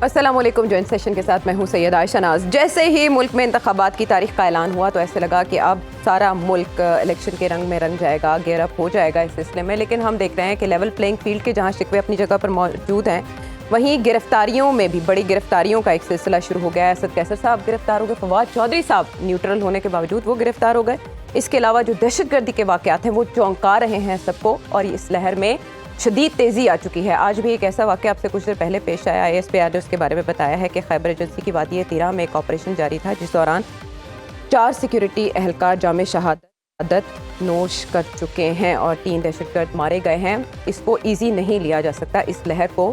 السلام علیکم. Joint session کے ساتھ میں ہوں سید عائشہ ناز. جیسے ہی ملک میں انتخابات کی تاریخ کا اعلان ہوا تو ایسے لگا کہ اب سارا ملک الیکشن کے رنگ میں رنگ جائے گا, گیئر اپ ہو جائے گا اس سلسلے میں. لیکن ہم دیکھ رہے ہیں کہ لیول پلینگ فیلڈ کے جہاں شکوے اپنی جگہ پر موجود ہیں, وہیں گرفتاریوں میں بھی بڑی گرفتاریوں کا ایک سلسلہ شروع ہو گیا ہے. اسد قیصر صاحب گرفتار ہو گئے, فواد چودھری صاحب نیوٹرل ہونے کے باوجود وہ گرفتار ہو گئے. اس کے علاوہ جو دہشت گردی کے واقعات ہیں وہ چونکا رہے ہیں سب کو, اور اس لہر میں شدید تیزی آ چکی ہے. آج بھی ایک ایسا واقعہ آپ سے کچھ دیر پہلے پیش آیا, آئی ایس پی آر نے اس کے بارے میں بتایا ہے کہ خیبر ایجنسی کی وادی تیرہ میں ایک آپریشن جاری تھا جس دوران 4 سیکیورٹی اہلکار جام شہادت نوش کر چکے ہیں اور 3 دہشت گرد مارے گئے ہیں. اس کو ایزی نہیں لیا جا سکتا, اس لہر کو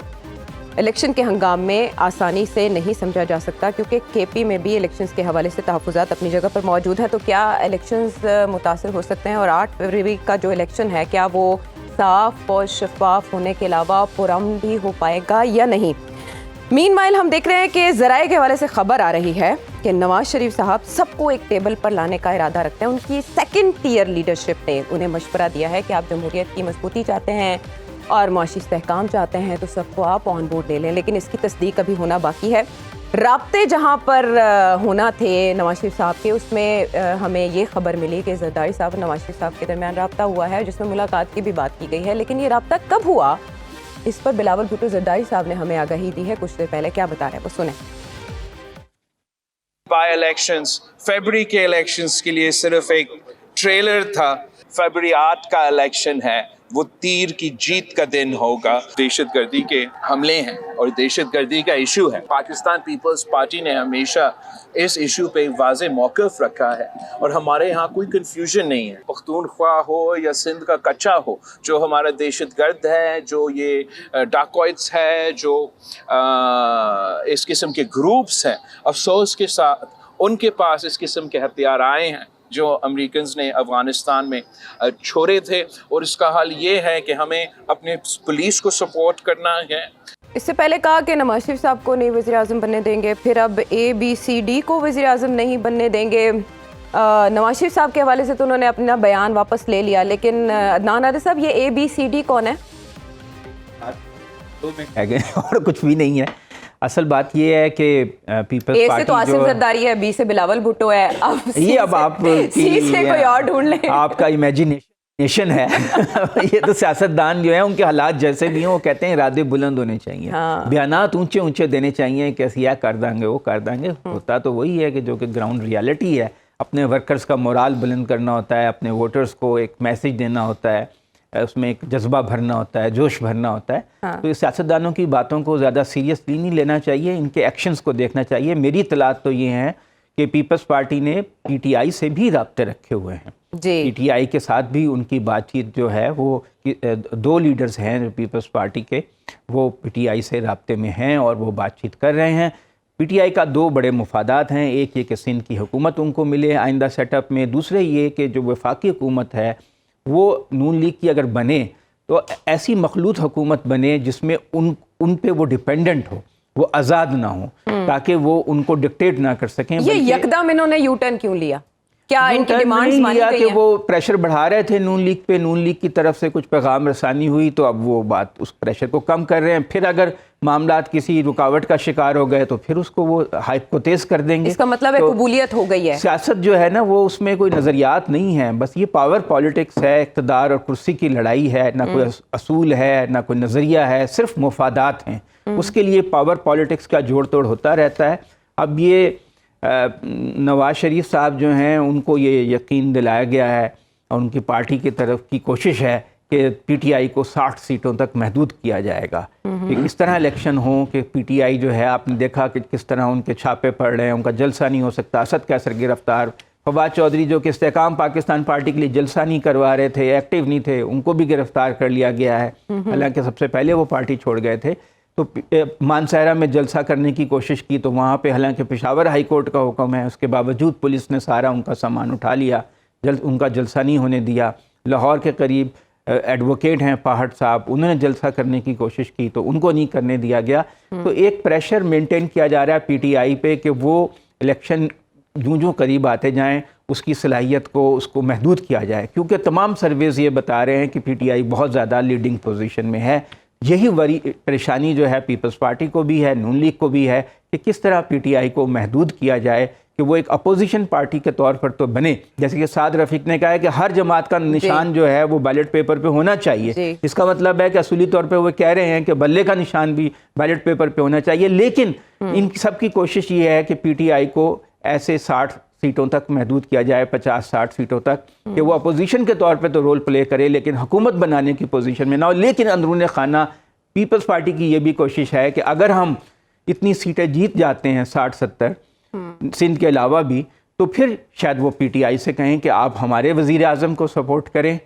الیکشن کے ہنگام میں آسانی سے نہیں سمجھا جا سکتا, کیونکہ کے پی میں بھی الیکشنز کے حوالے سے تحفظات اپنی جگہ پر موجود ہیں. تو کیا الیکشنز متاثر ہو سکتے ہیں, اور 8 فروری کا جو الیکشن ہے کیا وہ صاف اور شفاف ہونے کے علاوہ پرامن بھی ہو پائے گا یا نہیں؟ مین وائل ہم دیکھ رہے ہیں کہ ذرائع کے حوالے سے خبر آ رہی ہے کہ نواز شریف صاحب سب کو ایک ٹیبل پر لانے کا ارادہ رکھتے ہیں. ان کی سیکنڈ ٹیئر لیڈرشپ نے انہیں مشورہ دیا ہے کہ آپ جمہوریت کی مضبوطی چاہتے ہیں اور معاشی استحکام چاہتے ہیں تو سب کو آپ آن بورڈ لے لیں, لیکن اس کی تصدیق ابھی ہونا باقی ہے. رابطے جہاں پر ہونا تھے نواز شریف صاحب کے, اس میں ہمیں یہ خبر ملی کہ زرداری صاحب اور نواز شریف صاحب کے درمیان رابطہ ہوا ہے جس میں ملاقات کی بھی بات کی گئی ہے. لیکن یہ رابطہ کب ہوا اس پر بلاول بھٹو زرداری صاحب نے ہمیں آگاہی دی ہے کچھ دیر پہلے. کیا بتا رہے ہیں وہ سنیں. بائی الیکشنز فیبری کے الیکشنز کے لیے صرف ایک ٹریلر تھا. فیبری 8 کا الیکشن ہے, وہ تیر کی جیت کا دن ہوگا. دہشت گردی کے حملے ہیں اور دہشت گردی کا ایشو ہے. پاکستان پیپلز پارٹی نے ہمیشہ اس ایشو پہ واضح موقف رکھا ہے اور ہمارے ہاں کوئی کنفیوژن نہیں ہے. پختونخوا ہو یا سندھ کا کچا ہو, جو ہمارا دہشت گرد ہے, جو یہ ڈاکوائٹس ہے, جو اس قسم کے گروپس ہیں, افسوس کے ساتھ ان کے پاس اس قسم کے ہتھیار آئے ہیں جو امریکنز نے افغانستان میں چھوڑے تھے. اور اس کا حال یہ ہے کہ ہمیں اپنے پولیس کو سپورٹ کرنا ہے. اس سے پہلے کہا کہ نواز شریف صاحب کو نہیں وزیر اعظم بننے دیں گے, پھر اب ABCD کو وزیر اعظم نہیں بننے دیں گے. نواز شریف صاحب کے حوالے سے تو انہوں نے اپنا بیان واپس لے لیا, لیکن عدنان عادل صاحب یہ ABCD کون ہے؟ اور کچھ بھی نہیں ہے. اصل بات یہ ہے کہ پیپلز پارٹی تو آصف زرداری ہے, B سے بلاول بھٹو ہے, اب آپ سی سے کوئی اور ڈھونڈ لیں. آپ کا امیجینیشن ہے. یہ تو سیاستدان جو ہیں ان کے حالات جیسے بھی ہیں وہ کہتے ہیں ارادے بلند ہونے چاہیے, بیانات اونچے اونچے دینے چاہیے کہ ایسے کر دیں گے وہ کر دیں گے. ہوتا تو وہی ہے کہ جو کہ گراؤنڈ ریالٹی ہے. اپنے ورکرز کا مورال بلند کرنا ہوتا ہے, اپنے ووٹرز کو ایک میسیج دینا ہوتا ہے, اس میں ایک جذبہ بھرنا ہوتا ہے, جوش بھرنا ہوتا ہے. تو سیاستدانوں کی باتوں کو زیادہ سیریسلی نہیں لینا چاہیے, ان کے ایکشنز کو دیکھنا چاہیے. میری اطلاعات تو یہ ہیں کہ پیپلز پارٹی نے PTI سے بھی رابطے رکھے ہوئے ہیں. PTI کے ساتھ بھی ان کی بات چیت جو ہے وہ 2 لیڈرز ہیں پیپلز پارٹی کے, وہ PTI سے رابطے میں ہیں اور وہ بات چیت کر رہے ہیں. PTI کا 2 بڑے مفادات ہیں, ایک یہ کہ سندھ کی حکومت ان کو ملے آئندہ سیٹ اپ میں, دوسرے یہ کہ جو وفاقی حکومت ہے وہ نون لیگ کی اگر بنے تو ایسی مخلوط حکومت بنے جس میں ان پہ وہ ڈیپینڈنٹ ہو, وہ آزاد نہ ہو, تاکہ وہ ان کو ڈکٹیٹ نہ کر سکیں. یہ یکدم انہوں نے یو ٹرن کیوں لیا؟ کیا ان کی ڈیمانڈز مانی گئی ہیں؟ کہ وہ پریشر بڑھا رہے تھے نون لیگ پہ, نون لیگ کی طرف سے کچھ پیغام رسانی ہوئی تو اب وہ بات اس پریشر کو کم کر رہے ہیں. پھر اگر معاملات کسی رکاوٹ کا شکار ہو گئے تو پھر اس کو وہ ہائپ کو تیز کر دیں گے. اس کا مطلب ہے قبولیت ہو گئی ہے. سیاست جو ہے نا وہ اس میں کوئی نظریات نہیں ہے, بس یہ پاور پالیٹکس ہے, اقتدار اور کرسی کی لڑائی ہے, نہ کوئی اصول ہے نہ کوئی نظریہ ہے, صرف مفادات ہیں. اس کے لیے پاور پالیٹکس کا جوڑ توڑ ہوتا رہتا ہے. اب یہ نواز شریف صاحب جو ہیں ان کو یہ یقین دلایا گیا ہے اور ان کی پارٹی کی طرف کی کوشش ہے کہ PTI کو 60 سیٹوں تک محدود کیا جائے گا. کہ اس طرح الیکشن ہوں کہ PTI جو ہے, آپ نے دیکھا کہ کس طرح ان کے چھاپے پڑ رہے ہیں, ان کا جلسہ نہیں ہو سکتا. اسد قیصر گرفتار, فواد چودھری جو کہ استحکام پاکستان پارٹی کے لیے جلسہ نہیں کروا رہے تھے, ایکٹیو نہیں تھے, ان کو بھی گرفتار کر لیا گیا ہے, حالانکہ سب سے پہلے وہ پارٹی چھوڑ گئے تھے. تو مانسہرہ میں جلسہ کرنے کی کوشش کی تو وہاں پہ حالانکہ پشاور ہائی کورٹ کا حکم ہے, اس کے باوجود پولیس نے سارا ان کا سامان اٹھا لیا, ان کا جلسہ نہیں ہونے دیا. لاہور کے قریب ایڈوکیٹ ہیں پاہٹ صاحب, انہوں نے جلسہ کرنے کی کوشش کی تو ان کو نہیں کرنے دیا گیا. تو ایک پریشر مینٹین کیا جا رہا ہے PTI پہ کہ وہ الیکشن جو قریب آتے جائیں اس کی صلاحیت کو اس کو محدود کیا جائے, کیونکہ تمام سرویز یہ بتا رہے ہیں کہ PTI بہت زیادہ لیڈنگ پوزیشن میں ہے. یہی بڑی پریشانی جو ہے پیپلز پارٹی کو بھی ہے، نون لیگ کو بھی ہے کہ کس طرح پی ٹی آئی کو محدود کیا جائے کہ وہ ایک اپوزیشن پارٹی کے طور پر تو بنے، جیسے کہ سعد رفیق نے کہا ہے کہ ہر جماعت کا نشان جو ہے وہ بیلٹ پیپر پہ ہونا چاہیے. اس کا مطلب ہے کہ اصولی طور پہ وہ کہہ رہے ہیں کہ بلے کا نشان بھی بیلٹ پیپر پہ ہونا چاہیے. لیکن ان سب کی کوشش یہ ہے کہ پی ٹی آئی کو ایسے 60 سیٹوں تک محدود کیا جائے، 50-60 سیٹوں تک، کہ وہ اپوزیشن کے طور پہ تو رول پلے کرے لیکن حکومت بنانے کی پوزیشن میں نہ ہو. لیکن اندرون خانہ پیپلز پارٹی کی یہ بھی کوشش ہے کہ اگر ہم اتنی سیٹیں جیت جاتے ہیں 60-70 سندھ کے علاوہ بھی، تو پھر شاید وہ پی ٹی آئی سے کہیں کہ آپ ہمارے وزیر اعظم کو سپورٹ کریں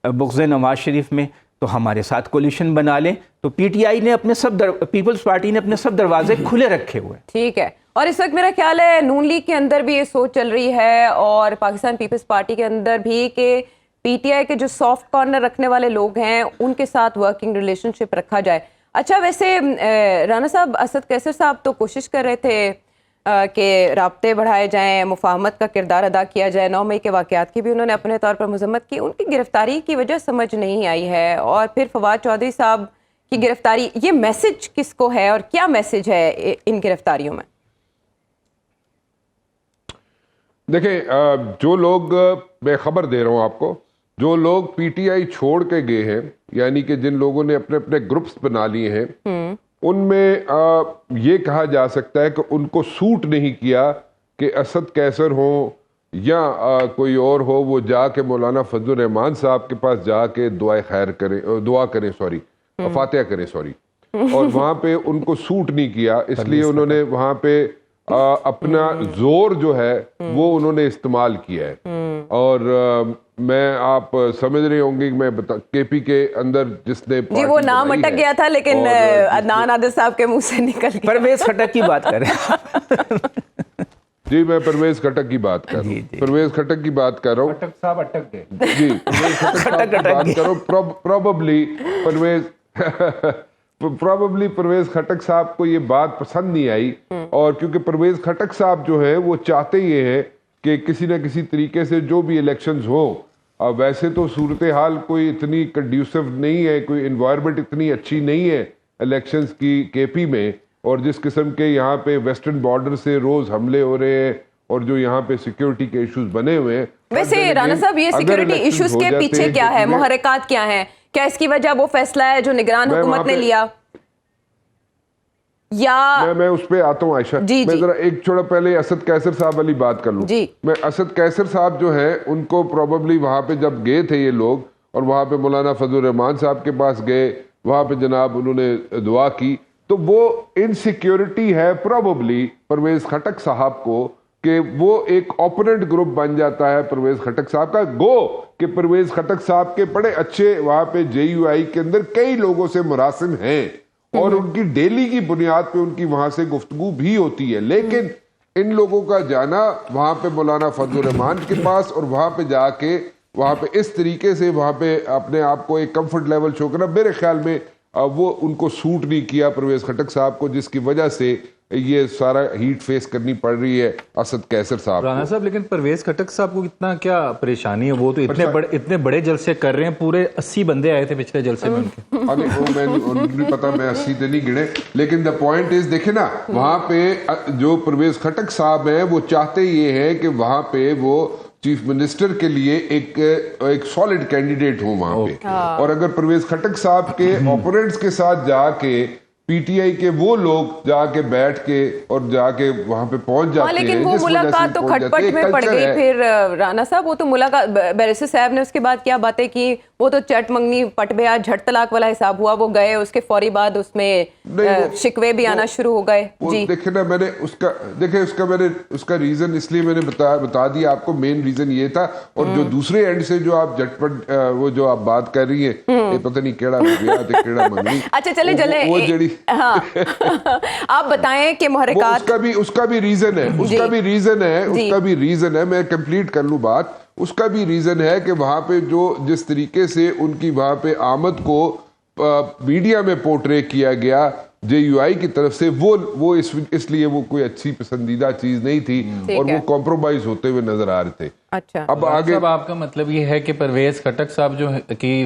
بغض نواز شریف میں، تو ہمارے ساتھ کولیشن بنا لیں. تو پی ٹی آئی نے اپنے پیپلز پارٹی نے اپنے سب دروازے کھلے رکھے ہوئے. ٹھیک ہے. اور اس وقت میرا خیال ہے نون لیگ کے اندر بھی یہ سوچ چل رہی ہے اور پاکستان پیپلز پارٹی کے اندر بھی کہ پی ٹی آئی کے جو سافٹ کارنر رکھنے والے لوگ ہیں ان کے ساتھ ورکنگ ریلیشن شپ رکھا جائے. اچھا، ویسے رانا صاحب، اسد قیصر صاحب تو کوشش کر رہے تھے کہ رابطے بڑھائے جائیں، مفاہمت کا کردار ادا کیا جائے. 9 مئی کے واقعات کی بھی انہوں نے اپنے طور پر مذمت کی. ان کی گرفتاری کی وجہ سمجھ نہیں آئی ہے. اور پھر فواد چودھری صاحب کی گرفتاری، یہ میسج کس کو ہے اور کیا میسج ہے ان گرفتاریوں میں؟ دیکھیں، جو لوگ، میں خبر دے رہا ہوں آپ کو، جو لوگ پی ٹی آئی چھوڑ کے گئے ہیں، یعنی کہ جن لوگوں نے اپنے اپنے گروپس بنا لیے ہیں، ان میں یہ کہا جا سکتا ہے کہ ان کو سوٹ نہیں کیا کہ اسد قیصر ہوں یا کوئی اور ہو، وہ جا کے مولانا فضل الرحمان صاحب کے پاس جا کے دعا کریں فاتحہ کریں اور وہاں پہ ان کو سوٹ نہیں کیا. اس لیے انہوں نے وہاں پہ اپنا زور جو ہے وہ انہوں نے استعمال کیا ہے. اور میں، آپ سمجھ رہے ہوں گے کہ میں کے پی کے اندر جس نے جی وہ نام اٹک گیا تھا لیکن عدنان عادل صاحب کے منہ سے نکل گیا. پرویز خٹک کی بات کر رہے ہیں. جی میں پرویز خٹک کی بات کر رہا ہوں. پرویز خٹک کی بات کر رہا ہوں. خٹک صاحب اٹک گئے. جی پرویز خٹک صاحب کی بات کرو. پروبیبلی پرویز خٹک صاحب کو یہ بات پسند نہیں آئی. اور کیونکہ پرویز خٹک صاحب جو ہیں وہ چاہتے یہ ہیں کہ کسی نہ کسی طریقے سے جو بھی الیکشنز ہو، ویسے تو صورتحال کوئی اتنی کنڈیوسو نہیں ہے، کوئی انوائرمنٹ اتنی اچھی نہیں ہے الیکشنز کی کے پی میں، اور جس قسم کے یہاں پہ ویسٹرن بارڈر سے روز حملے ہو رہے ہیں اور جو یہاں پہ سیکیورٹی کے ایشوز بنے ہوئے ہیں. ویسے رانا صاحب، یہ سیکیورٹی ایشوز کے پیچھے کیا ہے، محرکات کیا ہیں؟ کیا اس کی وجہ وہ فیصلہ ہے جو نگران حکومت نے لیا، یا میں اس پہ آتا ہوں عائشہ. میں ذرا ایک چھوڑا پہلے اسد قیصر صاحب والی بات کر لوں. میں اسد قیصر صاحب جو ہیں ان کو پروبیبلی وہاں پہ جب گئے تھے یہ لوگ، اور وہاں پہ مولانا فضل الرحمان صاحب کے پاس گئے، وہاں پہ جناب انہوں نے دعا کی، تو وہ انسیکیورٹی ہے پروبیبلی پرویز خٹک صاحب کو کہ وہ ایک اوپوننٹ گروپ بن جاتا ہے پرویز خٹک صاحب کا. گو کہ پرویز خٹک صاحب کے بڑے اچھے وہاں پہ جے یو آئی کے اندر کئی لوگوں سے مراسم ہیں اور ان کی ڈیلی کی بنیاد پہ ان کی وہاں سے گفتگو بھی ہوتی ہے. لیکن ان لوگوں کا جانا وہاں پہ مولانا فضل الرحمان کے پاس اور وہاں پہ جا کے وہاں پہ اس طریقے سے وہاں پہ اپنے آپ کو ایک کمفرٹ لیول شو کرنا، میرے خیال میں وہ ان کو سوٹ نہیں کیا پرویز خٹک صاحب کو، جس کی وجہ سے یہ سارا ہیٹ فیس کرنی پڑ رہی ہے اسد قیصر صاحب. رانا صاحب، لیکن پرویز خٹک صاحب کو اتنا کیا پریشانی ہے؟ وہ تو اتنے بڑے جلسے کر رہے ہیں، پورے 80 بندے آئے تھے پچھلے جلسے میں ان کے. نہیں پتا، میں 80 تے نہیں گنے، لیکن دا پوائنٹ از، دیکھیں نا وہاں پہ جو پرویز خٹک صاحب ہیں وہ چاہتے یہ ہے کہ وہاں پہ وہ چیف منسٹر کے لیے ایک سالڈ کینڈیڈیٹ ہوں وہاں پہ. اور اگر پرویز خٹک صاحب کے اوپوننٹس کے ساتھ جا کے پی ٹی آئی کے وہ لوگ جا کے بیٹھ کے اور جا کے وہاں پہ پہنچ جاتے ہیں، لیکن وہ ملاقات تو کھٹ پٹ میں پڑ گئی. پھر رانا صاحب وہ تو ملاقات، بیرسٹر صاحب نے اس کے بعد کیا باتیں کی، وہ تو چٹ منگنی پٹ بیا جھٹ طلاق والا حساب ہوا. وہ گئے، اس کے فوری بعد اس میں شکوے بھی آنا شروع ہو گئے. جی دیکھیں نا، میں نے اس کا ریزن اس لیے میں نے بتا دیا آپ کو. مین ریزن یہ تھا. اور جو دوسرے اینڈ سے جو آپ جھٹ پٹ وہ جو آپ بات کر رہی ہیں، یہ پتہ نہیں کیڑا کیڑا منگنی. اچھا چلے وہ جڑی آپ بتائیں کہ محرکات، اس کا بھی ریزن ہے. میں کمپلیٹ کر لوں بات. اس کا بھی ریزن ہے کہ وہاں پہ جس طریقے سے ان کی وہاں پہ آمد کو میڈیا میں پورٹرے کیا گیا جے یو آئی کی طرف سے، وہ اس لیے وہ کوئی اچھی پسندیدہ چیز نہیں تھی اور وہ کمپرومائز ہوتے ہوئے نظر آ رہے تھے. اچھا اب آگے آپ کا مطلب یہ ہے کہ پرویز خٹک صاحب جو کی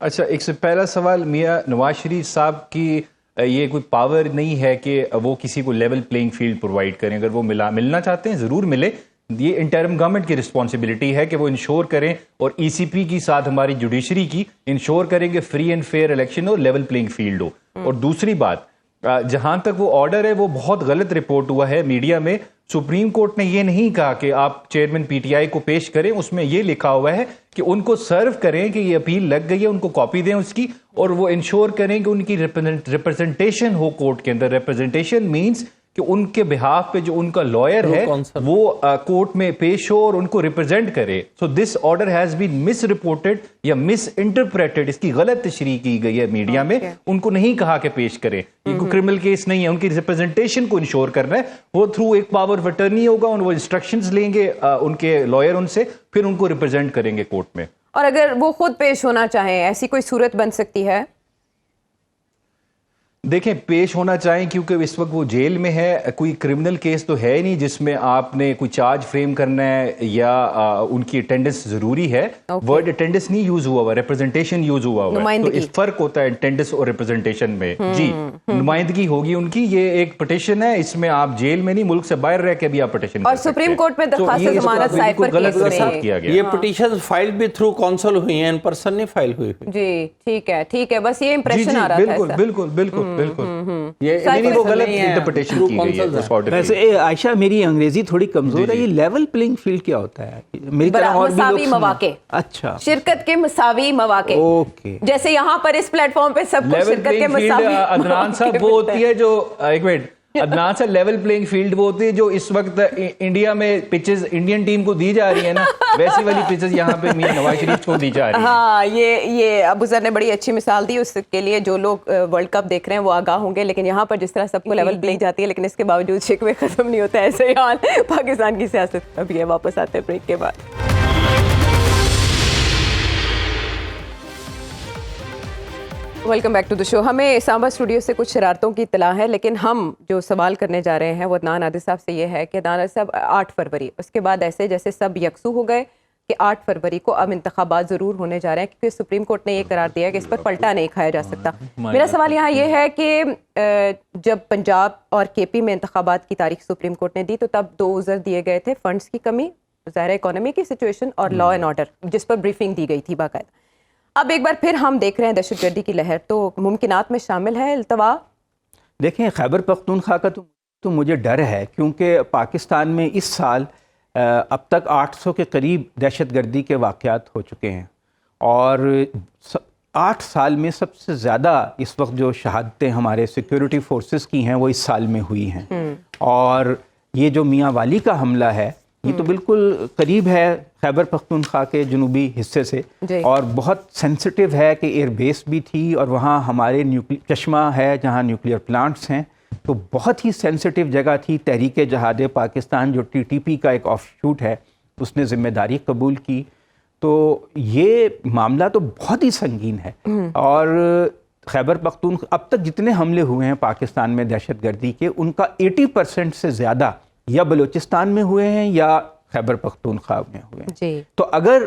اچھا، ایک سے پہلا سوال، میاں نواز شریف صاحب کی یہ کوئی پاور نہیں ہے کہ وہ کسی کو لیول پلینگ فیلڈ پرووائڈ کریں؟ اگر وہ ملنا چاہتے ہیں ضرور ملے، یہ انٹرم گورنمنٹ کی رسپانسبلٹی ہے کہ وہ انشور کریں، اور ای سی پی کی ساتھ ہماری جوڈیشری کی انشور کریں کہ فری اینڈ فیئر الیکشن ہو، لیول پلینگ فیلڈ ہو۔ اور دوسری بات، جہاں تک وہ آرڈر ہے وہ بہت غلط رپورٹ ہوا ہے میڈیا میں۔ سپریم کورٹ نے یہ نہیں کہا کہ آپ چیئرمین پی ٹی آئی کو پیش کریں، اس میں یہ لکھا ہوا ہے کہ ان کو سرو کریں کہ یہ اپیل لگ گئی ہے، ان کو کاپی دیں اس کی، اور وہ انشور کریں کہ ان کی ریپرزنٹیشن ہو کورٹ کے اندر۔ ریپرزنٹیشن مینس کہ ان کے بہاف پہ جو ان کا لائر ہے وہ کورٹ میں پیش ہو اور ان کو ریپرزینٹ کرے۔ So this order has been misreported یا مس انٹرپریٹڈ، اس کی غلط تشریح کی گئی ہے میڈیا میں۔ ان کو نہیں کہا کہ پیش کریں، یہ کوئی کرمنل کیس نہیں ہے، ان کی ریپرزنٹیشن کو انشور کرنا ہے۔ وہ تھرو ایک پاور آف اٹرنی ہوگا، وہ انسٹرکشنز لیں گے ان کے لائر ان سے، پھر ان کو ریپرزینٹ کریں گے کورٹ میں۔ اور اگر وہ خود پیش ہونا چاہیں، ایسی کوئی صورت بن سکتی ہے؟ دیکھیں، پیش ہونا چاہیں کیونکہ اس وقت وہ جیل میں ہے، کوئی کرمنل کیس تو ہے نہیں جس میں آپ نے کوئی چارج فریم کرنا ہے یا ان کی اٹینڈنس ضروری ہے۔ ورڈ اٹینڈنس نہیں یوز ہوا ہوا، ریپرزنٹیشن یوز ہوا ہوا ہے، تو اس فرق ہوتا ہے اٹینڈنس اور ریپرزنٹیشن میں۔ جی، نمائندگی ہوگی ان کی۔ یہ ایک پٹیشن ہے، اس میں آپ جیل میں نہیں، ملک سے باہر رہ کے بھی آپ پٹیشن اور سپریم کورٹ میں درخواست ضمانت سائفر غلط رسالت کیا گیا۔ یہ پٹیشن فائل بھی تھرو کونسل ہوئی ہیں، ان پرسن نہیں فائل ہوئی۔ جی ٹھیک ہے، ٹھیک ہے، بس یہ امپریشن آ رہا تھا۔ بالکل بالکل بالکل بالکل، یہ وہ غلط انٹرپریٹیشن کی گئی ہے اس آرڈر کی۔ ویسے عائشہ میری انگریزی تھوڑی کمزور ہے، یہ لیول پلینگ فیلڈ کیا ہوتا ہے؟ میری طرح اور بھی مساوی مواقع، اچھا، شرکت کے مساوی مواقع، اوکے، جیسے یہاں پر اس پلیٹ فارم پہ سب کو شرکت کے مساوی۔ عدنان صاحب وہ ہوتی ہے جو، ایک منٹ، عدنان صاحب لیول پلینگ فیلڈ وہ ہوتی ہے جو اس وقت انڈیا میں پچز انڈین ٹیم کو دی جا رہی ہے نا، ویسی والی پچز یہاں پہ میاں نواز شریف کو دی جا رہی ہے۔ ہاں، یہ ابو ذر نے بڑی اچھی مثال دی، اس کے لیے جو لوگ ورلڈ کپ دیکھ رہے ہیں وہ آگاہ ہوں گے، لیکن یہاں پر جس طرح سب کو لیول پلینگ جاتی ہے لیکن اس کے باوجود شکوے ختم نہیں ہوتا، ایسے ہی حال پاکستان کی سیاست ابھی ہے۔ واپس آتے ہیں بریک کے بعد۔ ویلکم بیک ٹو دا شو۔ ہمیں اسلام آباد اسٹوڈیو سے کچھ شرارتوں کی اطلاع ہے، لیکن ہم جو سوال کرنے جا رہے ہیں وہ عدنان عادل صاحب سے یہ ہے کہ عدنان عادل صاحب 8 فروری، اس کے بعد ایسے جیسے سب یکسو ہو گئے کہ 8 فروری کو اب انتخابات ضرور ہونے جا رہے ہیں، کیونکہ سپریم کورٹ نے یہ قرار دیا ہے کہ اس پر پلٹا نہیں کھایا جا سکتا۔ میرا سوال یہاں یہ ہے کہ جب پنجاب اور کے پی میں انتخابات کی تاریخ سپریم کورٹ نے دی تو تب 2 عذر دیے گئے تھے، فنڈز کی کمی، ظاہر اکانومی کی سچویشن، اور لا اینڈ آرڈر جس پر بریفنگ دی گئی تھی باقاعدہ۔ اب ایک بار پھر ہم دیکھ رہے ہیں دہشت گردی کی لہر، تو ممکنات میں شامل ہے التوا؟ دیکھیں، خیبر پختونخوا کا تو مجھے ڈر ہے، کیونکہ پاکستان میں اس سال اب تک 800 کے قریب دہشت گردی کے واقعات ہو چکے ہیں، اور 8 سال میں سب سے زیادہ اس وقت جو شہادتیں ہمارے سیکیورٹی فورسز کی ہیں وہ اس سال میں ہوئی ہیں۔ اور یہ جو میاں والی کا حملہ ہے یہ تو بالکل قریب ہے خیبر پختونخوا کے جنوبی حصے سے، اور بہت سینسٹیو ہے کہ ایئر بیس بھی تھی، اور وہاں ہمارے چشمہ ہے جہاں نیوکلیئر پلانٹس ہیں، تو بہت ہی سینسٹیو جگہ تھی۔ تحریک جہاد پاکستان جو ٹی ٹی پی کا ایک آف شوٹ ہے اس نے ذمہ داری قبول کی، تو یہ معاملہ تو بہت ہی سنگین ہے۔ اور خیبر پختونخوا اب تک جتنے حملے ہوئے ہیں پاکستان میں دہشت گردی کے، ان کا 80% سے زیادہ یا بلوچستان میں ہوئے ہیں یا خیبر پختونخوا میں ہوئے ہیں۔ تو اگر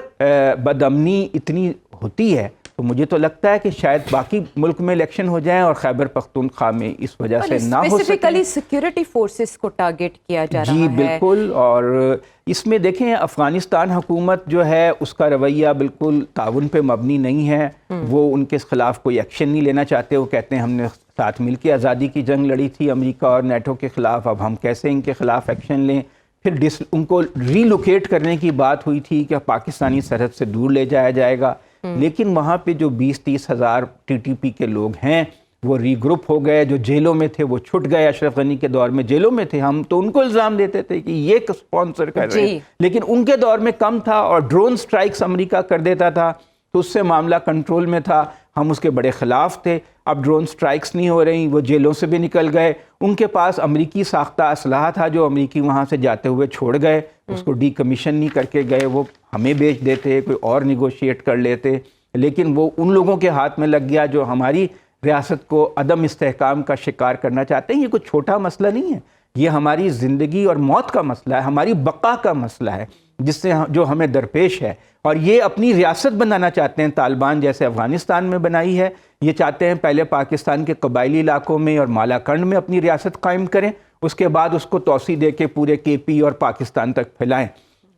بدامنی اتنی ہوتی ہے تو مجھے تو لگتا ہے کہ شاید باقی ملک میں الیکشن ہو جائیں اور خیبر پختونخوا میں اس وجہ سے نہ ہو سکے۔ اسپیسیفکلی سیکیورٹی فورسز کو ٹارگٹ کیا جا رہا ہے۔ جی بالکل، اور اس میں دیکھیں افغانستان حکومت جو ہے اس کا رویہ بالکل تعاون پہ مبنی نہیں ہے، وہ ان کے خلاف کوئی ایکشن نہیں لینا چاہتے۔ وہ کہتے ہیں ہم نے ساتھ مل کے آزادی کی جنگ لڑی تھی امریکہ اور نیٹو کے خلاف، اب ہم کیسے ان کے خلاف ایکشن لیں۔ پھر ان کو ری لوکیٹ کرنے کی بات ہوئی تھی کہ پاکستانی سرحد سے دور لے جایا جائے گا، لیکن وہاں پہ جو 20-30 ہزار ٹی ٹی پی کے لوگ ہیں وہ ری گروپ ہو گئے، جو جیلوں میں تھے وہ چھٹ گئے۔ اشرف غنی کے دور میں جیلوں میں تھے، ہم تو ان کو الزام دیتے تھے کہ یہ اسپانسر کر رہے ہیں، لیکن ان کے دور میں کم تھا، اور ڈرون سٹرائکس امریکہ کر دیتا تھا تو اس سے معاملہ کنٹرول میں تھا، ہم اس کے بڑے خلاف تھے۔ اب ڈرون سٹرائکس نہیں ہو رہی، وہ جیلوں سے بھی نکل گئے، ان کے پاس امریکی ساختہ اسلحہ تھا جو امریکی وہاں سے جاتے ہوئے چھوڑ گئے، اس کو ڈی کمیشن نہیں کر کے گئے، وہ ہمیں بیچ دیتے، کوئی اور نیگوشیٹ کر لیتے، لیکن وہ ان لوگوں کے ہاتھ میں لگ گیا جو ہماری ریاست کو عدم استحکام کا شکار کرنا چاہتے ہیں۔ یہ کوئی چھوٹا مسئلہ نہیں ہے، یہ ہماری زندگی اور موت کا مسئلہ ہے, ہماری بقا کا مسئلہ ہے جس سے جو ہمیں درپیش ہے. اور یہ اپنی ریاست بنانا چاہتے ہیں طالبان, جیسے افغانستان میں بنائی ہے. یہ چاہتے ہیں پہلے پاکستان کے قبائلی علاقوں میں اور مالاکنڈ میں اپنی ریاست قائم کریں, اس کے بعد اس کو توسیع دے کے پورے کے پی اور پاکستان تک پھیلائیں.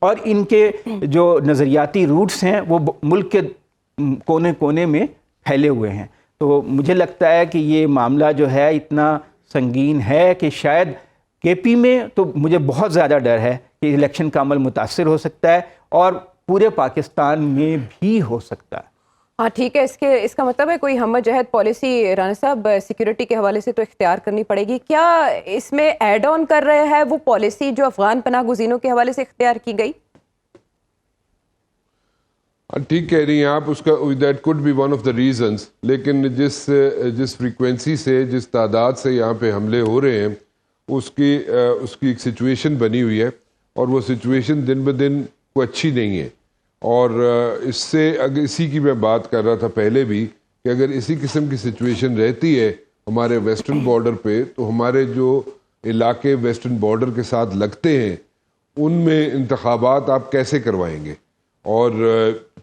اور ان کے جو نظریاتی روٹس ہیں وہ ملک کے کونے کونے میں پھیلے ہوئے ہیں. تو مجھے لگتا ہے کہ یہ معاملہ جو ہے اتنا سنگین ہے کہ شاید کے پی میں تو مجھے بہت زیادہ ڈر ہے کہ الیکشن کا عمل متاثر ہو سکتا ہے اور پورے پاکستان میں بھی ہو سکتا ہے. ہاں ٹھیک ہے, اس کا مطلب ہے کوئی ہم جہد پالیسی رانا صاحب سیکیورٹی کے حوالے سے تو اختیار کرنی پڑے گی. کیا اس میں ایڈ آن کر رہے ہیں وہ پالیسی جو افغان پناہ گزینوں کے حوالے سے اختیار کی گئی؟ ٹھیک کہہ رہی ہیں آپ, اس کا that could be one of the reasons. لیکن جس فریکوینسی سے, جس تعداد سے یہاں پہ حملے ہو رہے ہیں, اس کی ایک سچویشن بنی ہوئی ہے اور وہ سچویشن دن بدن کوئی اچھی نہیں ہے. اور اس سے اگر اسی کی میں بات کر رہا تھا پہلے بھی کہ اگر اسی قسم کی سچویشن رہتی ہے ہمارے ویسٹرن بارڈر پہ, تو ہمارے جو علاقے ویسٹرن بارڈر کے ساتھ لگتے ہیں ان میں انتخابات آپ کیسے کروائیں گے؟ اور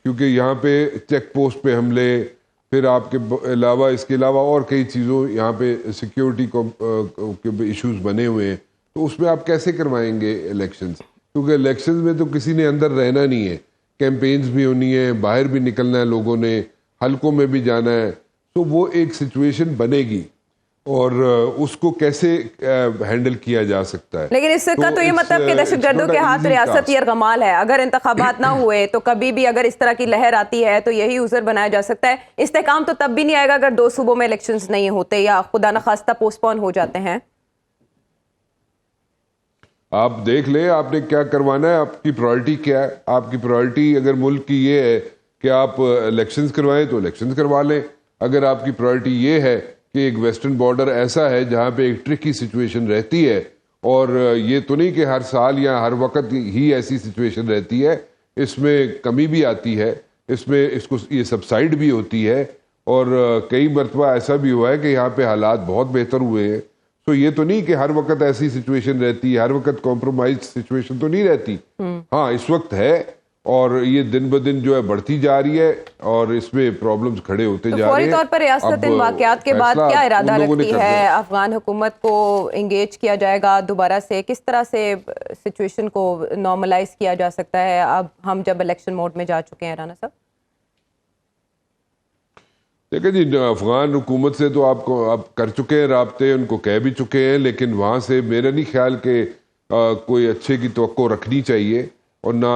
کیونکہ یہاں پہ چیک پوسٹ پہ حملے, پھر آپ کے علاوہ اس کے علاوہ اور کئی چیزوں یہاں پہ سیکیورٹی کے ایشوز بنے ہوئے ہیں, تو اس میں آپ کیسے کروائیں گے الیکشنز؟ کیونکہ الیکشنز میں تو کسی نے اندر رہنا نہیں ہے, کیمپینز بھی ہونی ہے, باہر بھی نکلنا ہے لوگوں نے, حلقوں میں بھی جانا ہے. تو وہ ایک سچویشن بنے گی اور اس کو کیسے ہینڈل کیا جا سکتا ہے. لیکن اس کا تو یہ مطلب کہ دہشت گردوں کے ہاتھ ریاست یرغمال ہے. اگر انتخابات نہ ہوئے تو کبھی بھی اگر اس طرح کی لہر آتی ہے تو یہی عذر بنایا جا سکتا ہے. استحکام تو تب بھی نہیں آئے گا اگر 2 صوبوں میں الیکشنز نہیں ہوتے یا خدا نخواستہ پوسٹ پون ہو جاتے ہیں. آپ دیکھ لیں آپ نے کیا کروانا ہے, آپ کی پرائرٹی کیا ہے. آپ کی پرائرٹی اگر ملک کی یہ ہے کہ آپ الیکشنز کروائیں تو الیکشنز کروا لیں. اگر آپ کی پرائرٹی یہ ہے کہ ایک ویسٹرن بارڈر ایسا ہے جہاں پہ ایک ٹرکی سچویشن رہتی ہے, اور یہ تو نہیں کہ ہر سال یا ہر وقت ہی ایسی سچویشن رہتی ہے, اس میں کمی بھی آتی ہے, اس میں اس کو یہ سبسائڈ بھی ہوتی ہے, اور کئی مرتبہ ایسا بھی ہوا ہے کہ یہاں پہ حالات بہت بہتر ہوئے ہیں. تو یہ تو نہیں کہ ہر وقت ایسی سچویشن رہتی ہے, ہر وقت کمپرومائز سچویشن تو نہیں رہتی. ہاں اس وقت ہے اور یہ دن بدن جو ہے بڑھتی جا رہی ہے اور اس میں پرابلمز کھڑے ہوتے جا رہے ہیں. فوری طور پر ریاست ان واقعات کے بعد کیا ارادہ رکھتی ہے؟ افغان حکومت کو انگیج کیا جائے گا دوبارہ سے؟ کس طرح سے سچویشن کو نارملائز کیا جا سکتا ہے اب ہم جب الیکشن موڈ میں جا چکے ہیں رانا صاحب؟ دیکھیں جی, افغان حکومت سے تو آپ کر چکے ہیں رابطے, ان کو کہہ بھی چکے ہیں, لیکن وہاں سے میرا نہیں خیال کہ کوئی اچھے کی توقع رکھنی چاہیے, اور نہ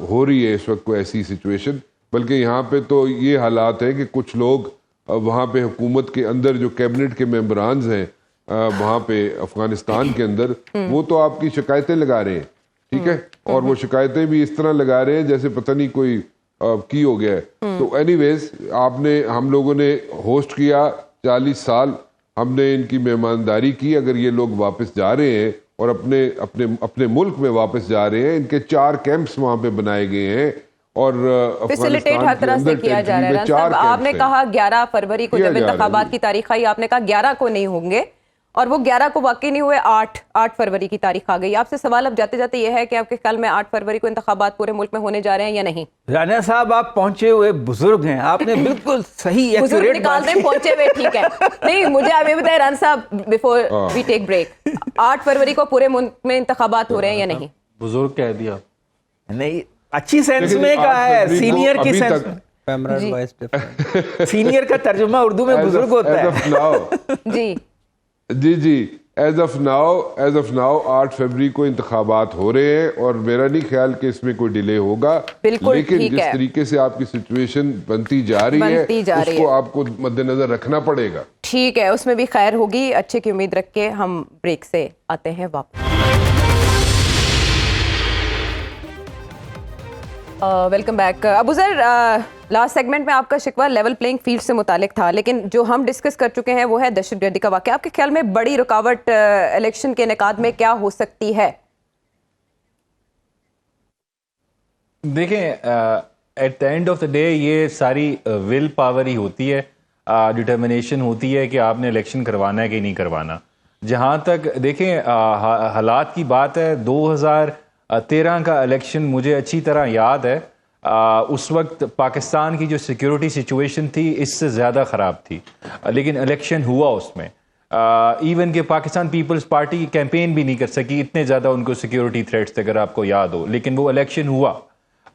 ہو رہی ہے اس وقت کوئی ایسی سچویشن. بلکہ یہاں پہ تو یہ حالات ہیں کہ کچھ لوگ وہاں پہ حکومت کے اندر جو کیبنٹ کے ممبرانز ہیں وہاں پہ افغانستان کے اندر, وہ تو آپ کی شکایتیں لگا رہے ہیں, ٹھیک ہے, اور وہ شکایتیں بھی اس طرح لگا رہے ہیں جیسے پتہ نہیں کوئی کی ہو گیا ہے. تو اینی ویز ہم لوگوں نے ہوسٹ کیا 40 سال, ہم نے ان کی مہمانداری کی. اگر یہ لوگ واپس جا رہے ہیں اور اپنے ملک میں واپس جا رہے ہیں, ان کے 4 کیمپس وہاں پہ بنائے گئے ہیں اور فیسیلیٹیٹ ہر طرح سے کیا جا رہا ہے. آپ نے کہا 11 فروری کو جب انتخابات کی تاریخ آئی, آپ نے کہا 11 کو نہیں ہوں گے, اور وہ 11 کو واقعی نہیں ہوئے, 8 فروری کی تاریخ آ گئی. آپ سے سوال اب جاتے جاتے یہ ہے کہ آپ کے خیال میں 8 فروری کو انتخابات پورے ملک میں ہونے جا رہے ہیں یا نہیں؟ رانا صاحب آپ پہنچے ہوئے بزرگ ہیں, آپ نے بالکل صحیح بزرگ نکال دیں, پہنچے ہوئے ٹھیک ہے. نہیں مجھے آپ یہ بتائیں رانا صاحب بیفور وی ٹیک بریک, 8 فروری کو پورے ملک میں انتخابات ہو رہے ہیں یا نہیں؟ بزرگ کہہ دیا نہیں, اچھی سینس میں کہا ہے, سینئر کی سینس سینئر کا ترجمہ اردو میں بزرگ ہوتا ہے. جی جی جی ایز آف ناؤ 8 فروری کو انتخابات ہو رہے ہیں, اور میرا نہیں خیال کہ اس میں کوئی ڈیلے ہوگا. لیکن جس طریقے سے آپ کی سچویشن بنتی جا رہی ہے اس کو آپ کو مد نظر رکھنا پڑے گا. ٹھیک ہے, اس میں بھی خیر ہوگی. اچھے کی امید رکھ کے ہم بریک سے آتے ہیں واپس. Welcome back. ابو ذر, لاسٹ سیگمنٹ میں آپ کا شکوہ لیول پلینگ فیلڈ سے متعلق تھا, لیکن جو ہم ڈسکس کر چکے ہیں وہ ہے دہشت گردی کا واقعہ. آپ کے خیال میں بڑی رکاوٹ الیکشن کے انعقاد میں کیا ہو سکتی ہے؟ دیکھیں, at the end of the day یہ ساری ول پاور ہی ہوتی ہے, ڈٹرمنیشن ہوتی ہے کہ آپ نے الیکشن کروانا ہے کہ نہیں کروانا. جہاں تک دیکھیں حالات کی بات ہے، 2013 کا الیکشن مجھے اچھی طرح یاد ہے. اس وقت پاکستان کی جو سیکیورٹی سچویشن تھی اس سے زیادہ خراب تھی، لیکن الیکشن ہوا اس میں. ایون کہ پاکستان پیپلز پارٹی کی کیمپین بھی نہیں کر سکی، اتنے زیادہ ان کو سیکیورٹی تھریٹس تھے اگر آپ کو یاد ہو، لیکن وہ الیکشن ہوا.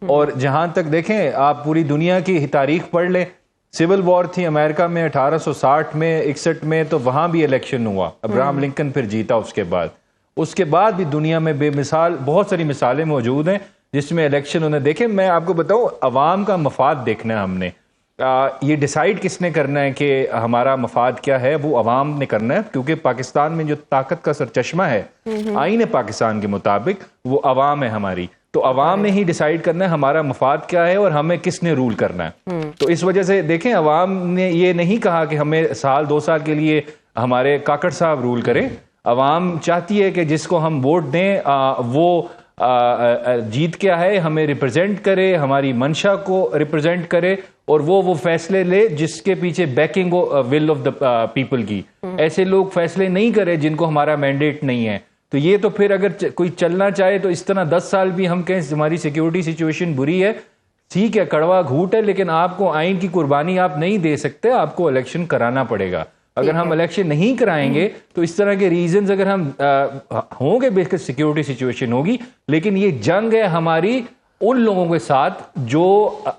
اور جہاں تک دیکھیں آپ پوری دنیا کی تاریخ پڑھ لیں، سول وار تھی امریکہ میں 1860 میں 61 میں، تو وہاں بھی الیکشن ہوا، ابراہم لنکن پھر جیتا. اس کے بعد بھی دنیا میں بے مثال بہت ساری مثالیں موجود ہیں جس میں الیکشن انہیں دیکھیں. میں آپ کو بتاؤں، عوام کا مفاد دیکھنا ہے ہم نے. یہ ڈیسائیڈ کس نے کرنا ہے کہ ہمارا مفاد کیا ہے؟ وہ عوام نے کرنا ہے، کیونکہ پاکستان میں جو طاقت کا سرچشمہ ہے آئین پاکستان کے مطابق وہ عوام ہے ہماری. تو عوام نے ہی ڈیسائیڈ کرنا ہے ہمارا مفاد کیا ہے اور ہمیں کس نے رول کرنا ہے. تو اس وجہ سے دیکھیں، عوام نے یہ نہیں کہا کہ ہمیں سال 2 سال کے لیے ہمارے کاکڑ صاحب رول کریں. عوام چاہتی ہے کہ جس کو ہم ووٹ دیں وہ جیت کیا ہے ہمیں ریپرزینٹ کرے، ہماری منشا کو ریپرزینٹ کرے، اور وہ فیصلے لے جس کے پیچھے backing will of the people کی. ایسے لوگ فیصلے نہیں کرے جن کو ہمارا مینڈیٹ نہیں ہے. تو یہ تو پھر اگر کوئی چلنا چاہے تو اس طرح 10 سال بھی ہم کہیں ہماری سیکیورٹی سچویشن بری ہے، ٹھیک ہے، کڑوا گھوٹ ہے، لیکن آپ کو آئین کی قربانی آپ نہیں دے سکتے، آپ کو الیکشن کرانا پڑے گا. اگر ہم الیکشن نہیں کرائیں گے تو اس طرح کے ریزنز اگر ہم ہوں گے، بے سیکیورٹی سچویشن ہوگی. لیکن یہ جنگ ہے ہماری ان لوگوں کے ساتھ جو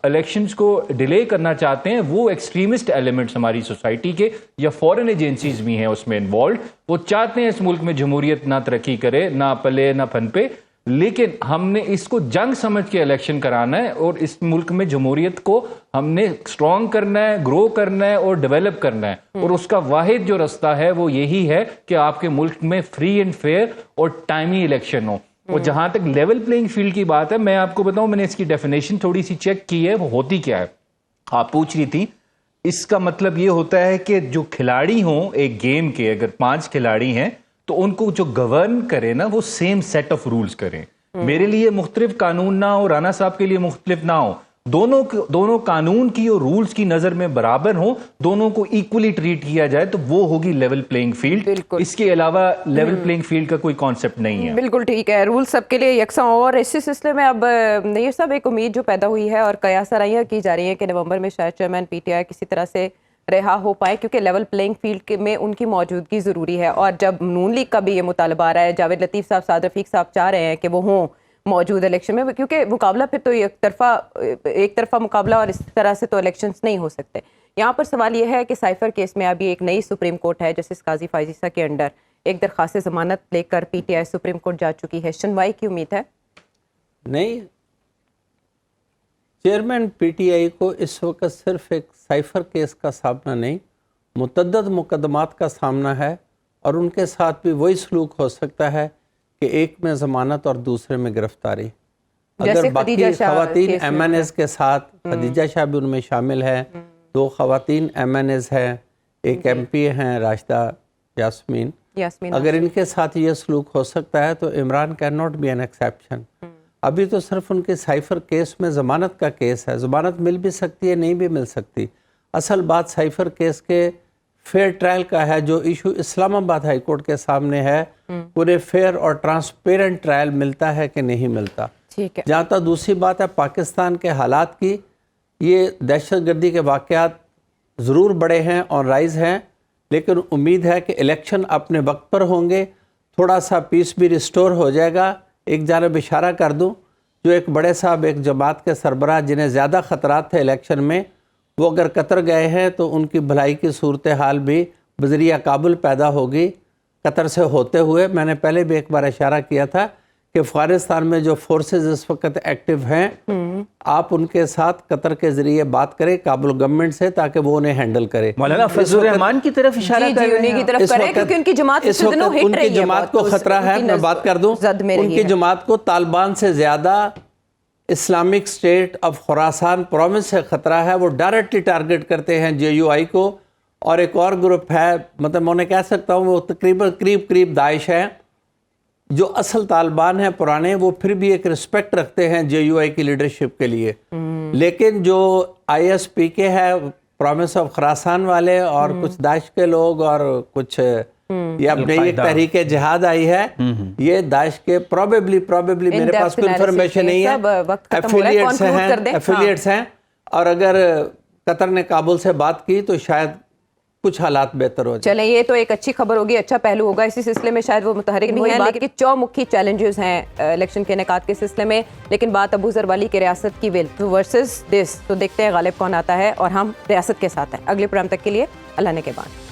الیکشنز کو ڈیلے کرنا چاہتے ہیں. وہ ایکسٹریمسٹ ایلیمنٹس ہماری سوسائٹی کے یا فورن ایجنسیز بھی ہیں اس میں انوالوڈ. وہ چاہتے ہیں اس ملک میں جمہوریت نہ ترقی کرے، نہ پلے نہ پھن پہ. لیکن ہم نے اس کو جنگ سمجھ کے الیکشن کرانا ہے، اور اس ملک میں جمہوریت کو ہم نے اسٹرانگ کرنا ہے، گرو کرنا ہے اور ڈیولپ کرنا ہے. اور اس کا واحد جو رستہ ہے وہ یہی ہے کہ آپ کے ملک میں فری اینڈ فیئر اور ٹائملی الیکشن ہو. اور جہاں تک لیول پلینگ فیلڈ کی بات ہے، میں آپ کو بتاؤں، میں نے اس کی ڈیفینیشن تھوڑی سی چیک کی ہے، وہ ہوتی کیا ہے. آپ پوچھ رہی تھی، اس کا مطلب یہ ہوتا ہے کہ جو کھلاڑی ہوں ایک گیم کے، اگر 5 کھلاڑی ہیں تو ان کو جو گورن کرے نا وہ سیم سیٹ آف رولز کریں. میرے لیے مختلف قانون نہ ہو، رانا صاحب کے لیے مختلف نہ ہو، دونوں قانون کی اور رولز کی نظر میں برابر ہوں، دونوں کو ایکولی ٹریٹ کیا جائے تو وہ ہوگی لیول پلینگ فیلڈ. اس کے علاوہ لیول پلینگ فیلڈ کا کوئی کانسیپٹ نہیں ہے. بالکل ٹھیک ہے، رول سب کے لیے یکساں. اور اسی سلسلے میں اب نیر صاحب ایک امید جو پیدا ہوئی ہے اور قیاس آرائیاں کی جا رہی ہیں کہ نومبر میں شاید چیئرمین پی ٹی آئی کسی طرح سے رہا ہو پائے، کیونکہ لیول پلینگ فیلڈ میں ان کی موجودگی ضروری ہے. اور جب نون لیگ کا بھی یہ مطالبہ آ رہا ہے، جاوید لطیف صاحب، سعد رفیق صاحب چاہ رہے ہیں کہ وہ ہوں موجود الیکشن میں، کیونکہ مقابلہ پھر تو ایک طرفہ مقابلہ، اور اس طرح سے تو الیکشنز نہیں ہو سکتے. یہاں پر سوال یہ ہے کہ سائفر کیس میں ابھی ایک نئی سپریم کورٹ ہے جسٹس قاضی فائز عیسیٰ کے انڈر ایک درخواست ضمانت لے کر P T I supreme court جا چکی ہے. سنوائی کی امید ہے؟ نہیں، چیئرمین پی ٹی آئی کو اس وقت صرف ایک سائفر کیس کا سامنا نہیں، متعدد مقدمات کا سامنا ہے، اور ان کے ساتھ بھی وہی سلوک ہو سکتا ہے کہ ایک میں ضمانت اور دوسرے میں گرفتاری. اگر باقی خواتین ایم این ایز کے ساتھ، خدیجہ شاہ بھی ان میں شامل ہے، 2 خواتین ایم این ایز ہیں، ایک ایم پی ہیں راشدہ یاسمین، اگر ان کے ساتھ یہ سلوک ہو سکتا ہے تو Imran can not be an exception. ابھی تو صرف ان کے سائفر کیس میں ضمانت کا کیس ہے، ضمانت مل بھی سکتی ہے، نہیں بھی مل سکتی. اصل بات سائفر کیس کے فیئر ٹرائل کا ہے، جو ایشو اسلام آباد ہائی کورٹ کے سامنے ہے، پورے فیئر اور ٹرانسپیرنٹ ٹرائل ملتا ہے کہ نہیں ملتا. جہاں تک دوسری بات ہے پاکستان کے حالات کی، یہ دہشت گردی کے واقعات ضرور بڑے ہیں اور رائز ہیں، لیکن امید ہے کہ الیکشن اپنے وقت پر ہوں گے، تھوڑا سا پیس بھی ریسٹور ہو جائے گا. ایک جانب اشارہ کر دوں، جو ایک بڑے صاحب ایک جماعت کے سربراہ جنہیں زیادہ خطرات تھے الیکشن میں، وہ اگر قطر گئے ہیں تو ان کی بھلائی کی صورتحال بھی بذریعہ کابل پیدا ہوگی قطر سے ہوتے ہوئے. میں نے پہلے بھی ایک بار اشارہ کیا تھا کہ افغانستان میں جو فورسز اس وقت ایکٹیو ہیں، آپ ان کے ساتھ قطر کے ذریعے بات کریں کابل گورنمنٹ سے تاکہ وہ انہیں ہینڈل کرے. مولانا فضل الرحمان کی طرف اشارہ کر رہے ہیں، اس وقت ان کی جماعت کو خطرہ ہے. میں بات کر دوں، ان کی جماعت کو طالبان سے زیادہ Islamic state of Khorasan province سے خطرہ ہے. وہ ڈائریکٹلی ٹارگٹ کرتے ہیں جے یو آئی کو، اور ایک اور گروپ ہے، مطلب میں انہیں کہہ سکتا ہوں وہ تقریباً قریب داعش ہے. جو اصل طالبان ہیں پرانے، وہ پھر بھی ایک رسپیکٹ رکھتے ہیں جے یو آئی کی لیڈرشپ کے لیے، لیکن جو آئی ایس پی کے ہے پروونس آف خراسان والے اور کچھ داعش کے لوگ اور کچھ یہ اب نئی ایک تحریک جہاد آئی ہے, یہ داعش کے پروبیبلی میرے پاس کوئی انفارمیشن نہیں ہے, ایفیلیٹس ہیں, اور اگر قطر نے کابل سے بات کی تو شاید کچھ حالات بہتر ہو جائے. چلیں یہ تو ایک اچھی خبر ہوگی, اچھا پہلو ہوگا. اسی سلسلے میں شاید وہ متحرک نہیں ہیں, لیکن چومکھی چیلنجز ہیں الیکشن کے انعقاد کے سلسلے میں. لیکن بات ابو ذر والی کے ریاست کی ول ورسز دس, تو دیکھتے ہیں غالب کون آتا ہے, اور ہم ریاست کے ساتھ ہیں. اگلے پروگرام تک کے لیے اللہ نے کے بعد.